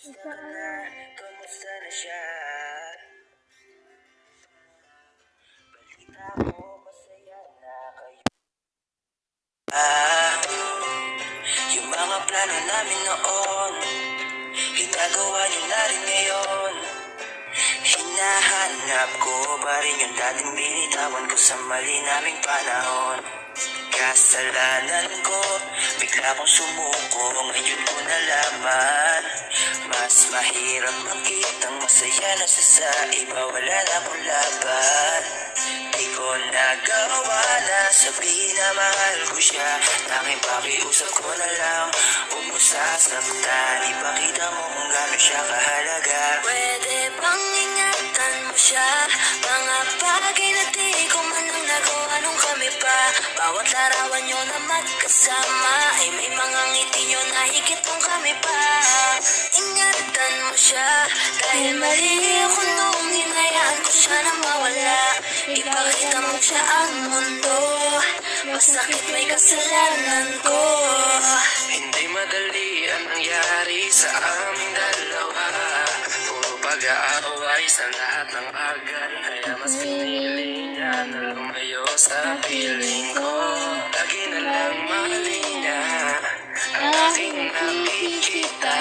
Kumusta ka na? Kumusta na siya? Balita ko masaya na kayo. Yung mga plano namin noon, ginagawa niyo na rin ngayon. Hinahanap ko pa rin yung dating binitawan ko sa mali naming panahon. Kasalanan ko, bigla kong sumuko, ngayon ko nalaman. Mas mahirap makitang masaya na siya sa iba, wala na akong laban. Di ko nagawa na sabihin na mahal ko siya, tanging pakiusap ko na lang, huwag mo sasaktan. Ipakita mo kung gano'n siya kahalaga. Pwede bang ingatan mo siya, mga bagay na di ko man lang nagawa nung kami pa. Bawat larawan nyo na magkasama ay may mga ngiti nyo na higit nung kami pa. Ingatan mo siya, dahil mali ako nung hinayaan ko siya na mawala. Ipakita mo siya ang mundo, masakit may kasalanan ko. Hindi madali ang nangyari sa aming dalawa, puro pag-aaway sa lahat ng agad, kaya mas pinili niya na lumayo sa piling ko. Lagi na lang mali niya ang aking nakikita.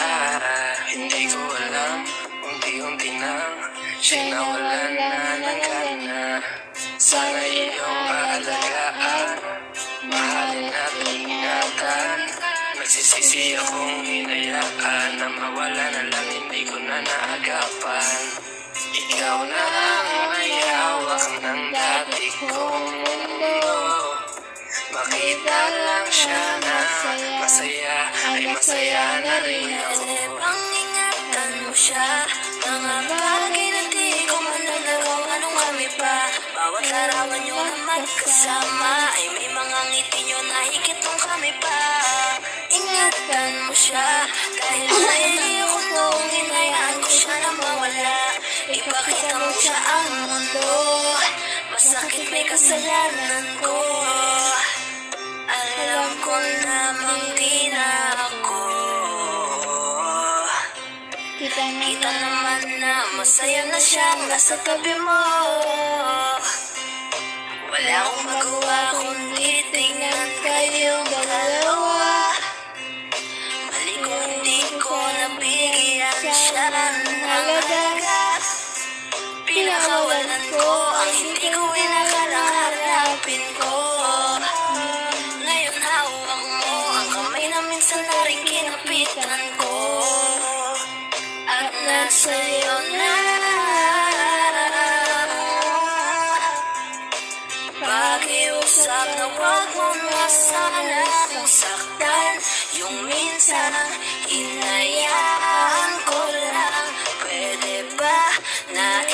Hindi ko alam, unti-unti nang siya nawalan na ng gana. Sana iyong aalagaan, mahalin at ingatan. Nagsisisi akong hinayaan na mawala na lang, hindi ko na naagapan. Ikaw na ang may hawak ng dati kong mundo. Makita lang siya na masaya, ay masaya na rin ako. Pwede bang ingatan mo siya, mga bagay na di ko man lang nagawa nung kami pa. Bawat larawan nyo na magkasama ay may mga ngiti nyo na higit nung kami pa. Ingatan mo siya, dahil mali ako nung hinayaan ko siya na mawala. Ipakita mo siya ang mundo, masakit may kasalanan ko. Alam ko namang di na ako. Kita naman na masaya na siyang nasa tabi mo. Wala akong magawa kundi tingnan kayong dalawa. Mali ko hindi ko nabigyan siya ng halaga. Pinakawalan ko ang hindi ko inakalang hanapin ko. Ngayon hawak mo ang kamay na minsan na rin kinapitan ko. At nasa'yo na. Pakiusap na wag mo na sanang saktan. Yung minsan hinayaan ko lang. Pwede ba na